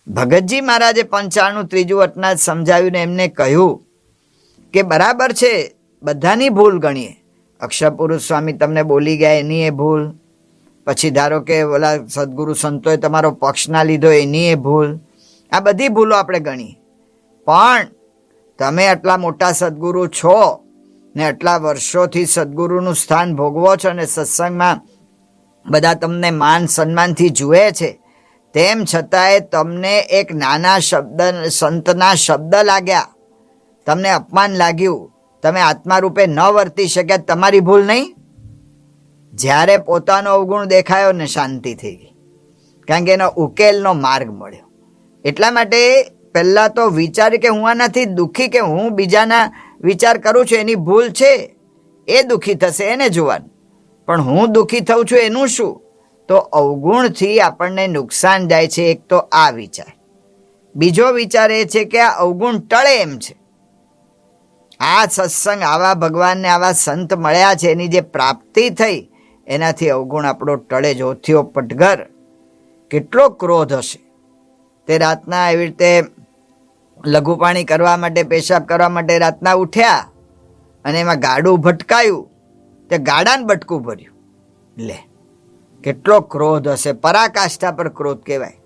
ભગતજી મહારાજે 95 ત્રીજું વટના સમજાવ્યું ને એમને કહ્યું કે બરાબર છે, બધાની ભૂલ ગણીએ. અક્ષરપુરુષ સ્વામી તમને બોલી ગયા એની એ ભૂલ, પછી ધારો કે ઓલા સદગુરુ સંતોએ તમારો પક્ષ ના લીધો એની એ ભૂલ, આ બધી ભૂલો આપણે ગણીએ. પણ તમે આટલા મોટા સદગુરુ છો ને આટલા વર્ષોથી સદગુરુનું સ્થાન ભોગવો છો ને સત્સંગમાં બધા તમને માન સન્માનથી જુએ છે, તેમ છતાંય તમને એક નાના શબ્દ, સંતના શબ્દ લાગ્યા, તમને અપમાન લાગ્યું, તમે આત્મા રૂપે ન વર્તી શક્યા, તમારી ભૂલ નહીં? જ્યારે પોતાનો અવગુણ દેખાયો ને શાંતિ થઈ ગઈ, કારણ કે એનો ઉકેલનો માર્ગ મળ્યો. એટલા માટે પહેલાં તો વિચાર્યું કે હું આનાથી દુઃખી, કે હું બીજાના વિચાર કરું છું એની ભૂલ છે, એ દુઃખી થશે એને જોવાનું, પણ હું દુઃખી થઉં છું એનું શું? તો અવગુણથી આપણને નુકસાન જાય છે. એક તો આ વિચાર. બીજો વિચાર એ છે કે આ અવગુણ ટળે એમ છે. આ સત્સંગ, આવા ભગવાનને આવા સંત મળ્યા છે, એની જે પ્રાપ્તિ થઈ એનાથી અવગુણ આપણો ટળે. જોથિયો પટઘર, કેટલો ક્રોધ હશે તે રાતના એવી રીતે લઘુપાણી કરવા માટે, પેશાબ કરવા માટે રાતના ઉઠ્યા અને એમાં ગાડું ભટકાયું, તે ગાડાને બટકું ભર્યું. લે, કેટલો ક્રોધ હશે! પરાકાષ્ઠા પર ક્રોધ કહેવાય.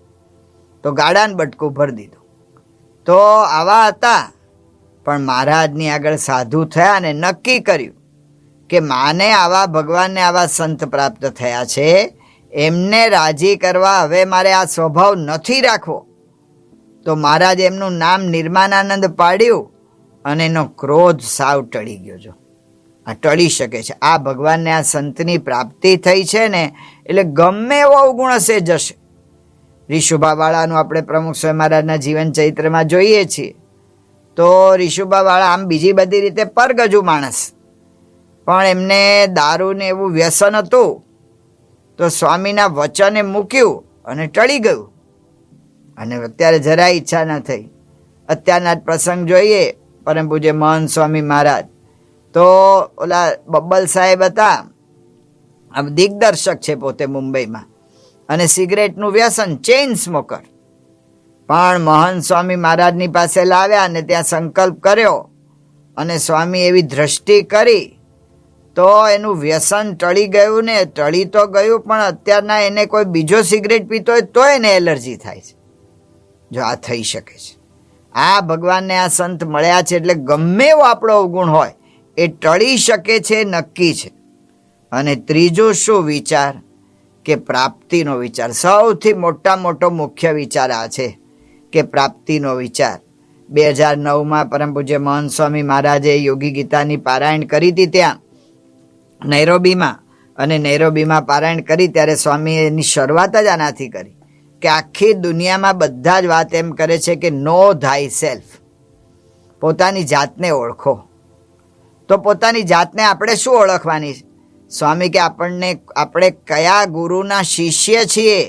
તો ગાડાને બટકું ભરી દીધું. તો આવા હતા, પણ મહારાજની આગળ સાધુ થયા અને નક્કી કર્યું કે માને આવા ભગવાનને આવા સંત પ્રાપ્ત થયા છે, એમને રાજી કરવા હવે મારે આ સ્વભાવ નથી રાખવો. તો મહારાજે એમનું નામ નિર્માનાનંદ પાડ્યું અને એનો ક્રોધ સાવ ટળી ગયો. જો આ ટળી શકે છે, આ ભગવાનને આ સંતની પ્રાપ્તિ થઈ છે ને, એટલે ગમે એવો અવગુણ હશે જશે. રીશુભાવાળાનું આપણે પ્રમુખ સ્વામી મહારાજના જીવન ચરિત્રમાં જોઈએ છીએ. તો રીશુભાવાળા આમ બીજી બધી રીતે પરગજુ માણસ, પણ એમને દારૂને એવું વ્યસન હતું, તો સ્વામીના વચને મૂક્યું અને ટળી ગયું. અને અત્યારે જરાય ઈચ્છા ન થઈ. અત્યારના જ પ્રસંગ જોઈએ, પરમ પૂજ્ય મહંત સ્વામી મહારાજ, તો ઓલા બબ્બલ સાહેબ હતા, આમ દિગ્દર્શક છે પોતે મુંબઈમાં, અને સિગરેટનું વ્યસન, ચેઇન સ્મોકર. પણ મહંત સ્વામી મહારાજની પાસે લાવ્યા અને ત્યાં સંકલ્પ કર્યો અને સ્વામી એવી દ્રષ્ટિ કરી તો એનું વ્યસન ટળી ગયું ને. ટળી તો ગયું, પણ અત્યારના એને કોઈ બીજો સિગરેટ પીતો હોય તો એને એલર્જી થાય છે. જો આ થઈ શકે છે. આ ભગવાનને આ સંત મળ્યા છે એટલે ગમે એવો આપણો અવગુણ હોય એ ટળી શકે છે, નક્કી છે. અને ત્રીજો શું વિચાર? કે પ્રાપ્તિનો વિચાર. સૌથી મોટો મુખ્ય વિચાર આ છે કે પ્રાપ્તિનો વિચાર. 2009માં પરમ પૂજ્ય મહંત સ્વામી મહારાજે યોગી ગીતાની પારાયણ કરી હતી ત્યાં નૈરોબીમાં, અને નૈરોબીમાં પારાયણ કરી ત્યારે સ્વામીએ એની શરૂઆત જ આનાથી કરી કે આખી દુનિયામાં બધા જ વાત એમ કરે છે કે નો થાય સેલ્ફ, પોતાની જાતને ઓળખો. તો પોતાની જાતને આપણે શું ઓળખવાની? સ્વામી કે આપણે કયા ગુરુના શિષ્ય છીએ,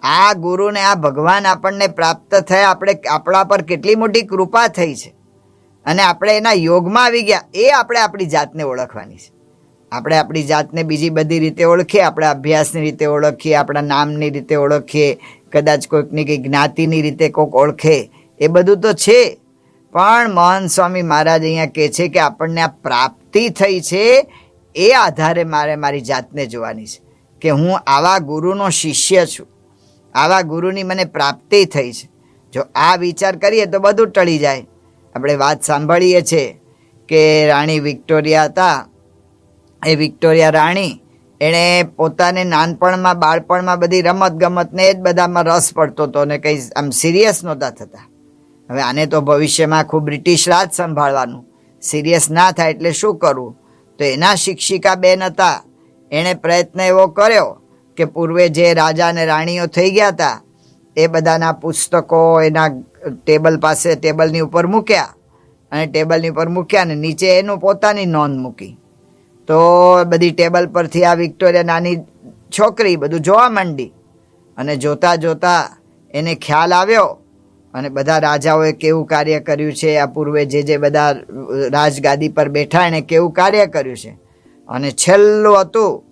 આ ગુરુને, આ ભગવાન આપણને પ્રાપ્ત થયા, આપણા પર કેટલી મોટી કૃપા થઈ છે અને આપણે એના યોગમાં આવી ગયા, એ આપણે આપણી જાતને ઓળખવાની છે. આપણે આપણી જાતને બીજી બધી રીતે ઓળખીએ, આપણા અભ્યાસની રીતે ઓળખીએ, આપણા નામની રીતે ઓળખીએ, કદાચ કોઈકની કંઈ જ્ઞાતિની રીતે કોઈક ઓળખે, એ બધું તો છે. પણ મહંત સ્વામી મહારાજ અહીંયા કહે છે કે આપણને આ પ્રાપ્તિ થઈ છે, એ આધારે મારે મારી જાતને જોવાની છે કે હું આવા ગુરુનો શિષ્ય છું, આવા ગુરુની મને પ્રાપ્તિ થઈ છે. જો આ વિચાર કરીએ તો બધું ટળી જાય. આપણે વાત સાંભળીએ છીએ કે રાણી વિક્ટોરિયા હતા, એ વિક્ટોરિયા રાણી, એણે પોતાને નાનપણમાં, બાળપણમાં બધી રમત ગમતને એ જ બધામાં રસ પડતો હતો ને કંઈ આમ સિરિયસ નહોતા થતા. હવે આને તો ભવિષ્યમાં ખૂબ બ્રિટિશ રાજ સંભાળવાનું, સિરિયસ ના થાય એટલે શું કરવું? તો એના શિક્ષિકા બેન હતા, એણે પ્રયત્ન એવો કર્યો કે પૂર્વે જે રાજા અને રાણીઓ થઈ ગયા હતા એ બધાના પુસ્તકો એના ટેબલ પાસે, ટેબલની ઉપર મૂક્યા, અને ટેબલની ઉપર મૂક્યા ને નીચે એનું પોતાની નોંધ મૂકી. તો બધી ટેબલ પરથી આ વિક્ટોરિયા નાની છોકરી બધું જોવા માંડી, અને જોતા જોતા એને ખ્યાલ આવ્યો અને બધા રાજાઓએ કેવું કાર્ય કર્યું છે, આ પૂર્વે જે બધા રાજગાદી પર બેઠા એણે કેવું કાર્ય કર્યું છે. અને છેલ્લું હતું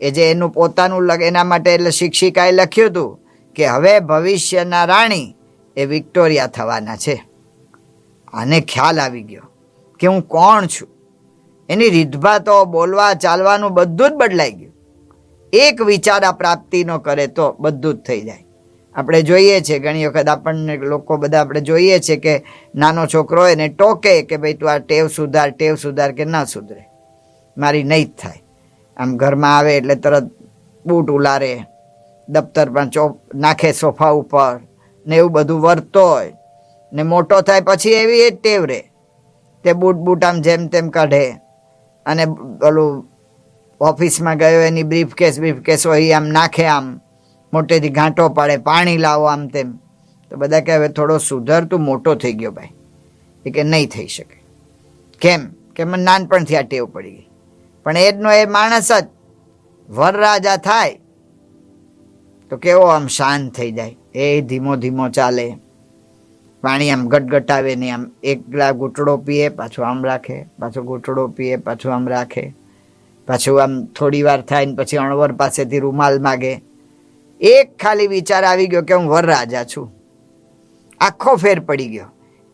એ જે એનું પોતાનું એના માટે એટલે શિક્ષિકાએ લખ્યું હતું કે હવે ભવિષ્યના રાણી એ વિક્ટોરિયા થવાના છે. આને ખ્યાલ આવી ગયો કે હું કોણ છું. એની રીતભાતો, બોલવા ચાલવાનું બધું જ બદલાઈ ગયું. એક વિચાર આ પ્રાપ્તિનો કરે તો બધું જ થઈ જાય. આપણે જોઈએ છે ઘણી વખત આપણને લોકો બધા આપણે જોઈએ છે કે નાનો છોકરો હોય ને ટોકે કે ભાઈ તું આ ટેવ સુધાર કે ના સુધરે, મારી નહીં જ થાય. આમ ઘરમાં આવે એટલે તરત બૂટ ઉલારે, દફતર પણ નાખે સોફા ઉપર ને એવું બધું વર્તો હોય ને મોટો થાય પછી એવી એ જ ટેવ રહે. તે બૂટ આમ જેમ તેમ કાઢે અને ઓલું ઓફિસમાં ગયો એની બ્રીફકેસ હોય આમ નાખે, આમ મોટેથી ઘાંટો પાડે, પાણી લાવો આમ તેમ. તો બધા કહે હવે થોડો સુધર, તું મોટો થઈ ગયો ભાઈ. એ કે નહીં થઈ શકે. કેમ કે મને નાનપણથી આ ટેવ પડી ગઈ. પણ એજનો એ માણસ જ વરરાજા થાય તો કેવો આમ શાંત થઈ જાય. એ ધીમો ધીમો ચાલે, પાણી આમ ગટગટાવે નહીં, આમ એક ગ્લાસ ઘૂંટડો પીએ પાછું આમ રાખે, પાછો ઘૂંટડો પીએ પાછું આમ રાખે, પાછું આમ થોડી વાર થાય ને પછી અણવર પાસેથી રૂમાલ માગે. એક ખાલી વિચાર આવી ગયો કે હું વરરાજા છું. આખો ફેર પડી ગયો.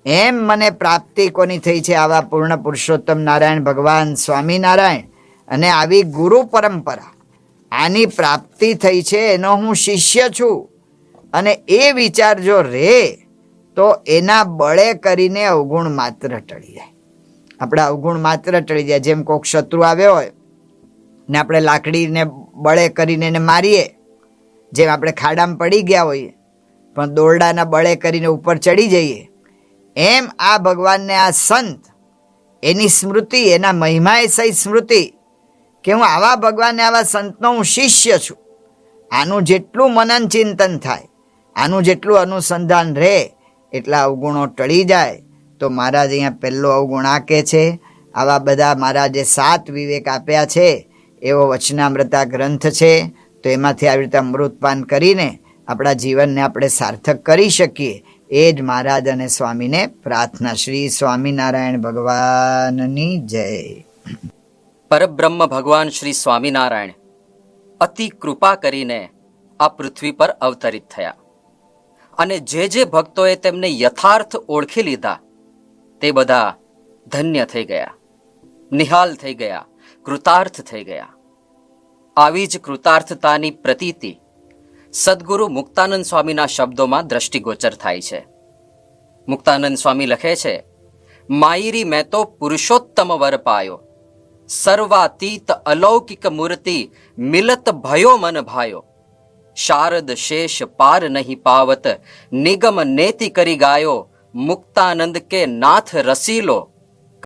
એમ મને પ્રાપ્તિ કોની થઈ છે? આવા પૂર્ણ પુરુષોત્તમ નારાયણ ભગવાન સ્વામિનારાયણ અને આવી ગુરુ પરંપરા, આની પ્રાપ્તિ થઈ છે. એનો હું શિષ્ય છું. અને એ વિચાર જો રે તો એના બળે કરીને અવગુણ માત્ર ટળી જાય. આપણા અવગુણ માત્ર ટળી જાય. જેમ કોઈક શત્રુ આવ્યો હોય ને આપણે લાકડીને બળે કરીને એને મારીએ, જેમ આપણે ખાડામાં પડી ગયા હોઈએ પણ દોરડાના બળે કરીને ઉપર ચડી જઈએ, એમ આ ભગવાનને આ સંત, એની સ્મૃતિ, એના મહિમાએ સહિત સ્મૃતિ કે હું આવા ભગવાનને, આવા સંતનો હું શિષ્ય છું. આનું જેટલું મનન ચિંતન થાય, આનું જેટલું અનુસંધાન રહે, એટલા અવગુણો ટળી જાય. તો મહારાજ અહીંયા પહેલો અવગુણ આ કહે છે. આવા બધા મહારાજે 7 વિવેક આપ્યા છે એવો વચનામૃતા ગ્રંથ છે. તો એમાંથી આવી રીતે અમૃતપાન કરીને આપણા જીવનને આપણે સાર્થક કરી શકીએ. એ જ મહારાજ અને સ્વામીને પ્રાર્થના. શ્રી સ્વામિનારાયણ ભગવાનની જય. પરબ્રહ્મ ભગવાન શ્રી સ્વામિનારાયણ અતિ કૃપા કરીને આ પૃથ્વી પર અવતરિત થયા અને જે ભક્તોએ તેમને યથાર્થ ઓળખી લીધા તે બધા ધન્ય થઈ ગયા, નિહાલ થઈ ગયા, કૃતાર્થ થઈ ગયા. આવી જ કૃતાર્થતાની પ્રતીતિ સદગુરુ મુક્તાનંદ સ્વામીના શબ્દોમાં દ્રષ્ટિગોચર થાય છે. મુક્તાનંદ સ્વામી લખે છે, માયરી મેં તો પુરુષોત્તમ વર પાયો, સર્વાતીત અલૌકિક મૂર્તિ મિલત ભયો મન ભાયો, શારદ શેષ પાર નહીં પાવત નિગમ નેતિ કરી ગાયો, મુક્તાનંદ કે નાથ રસીલો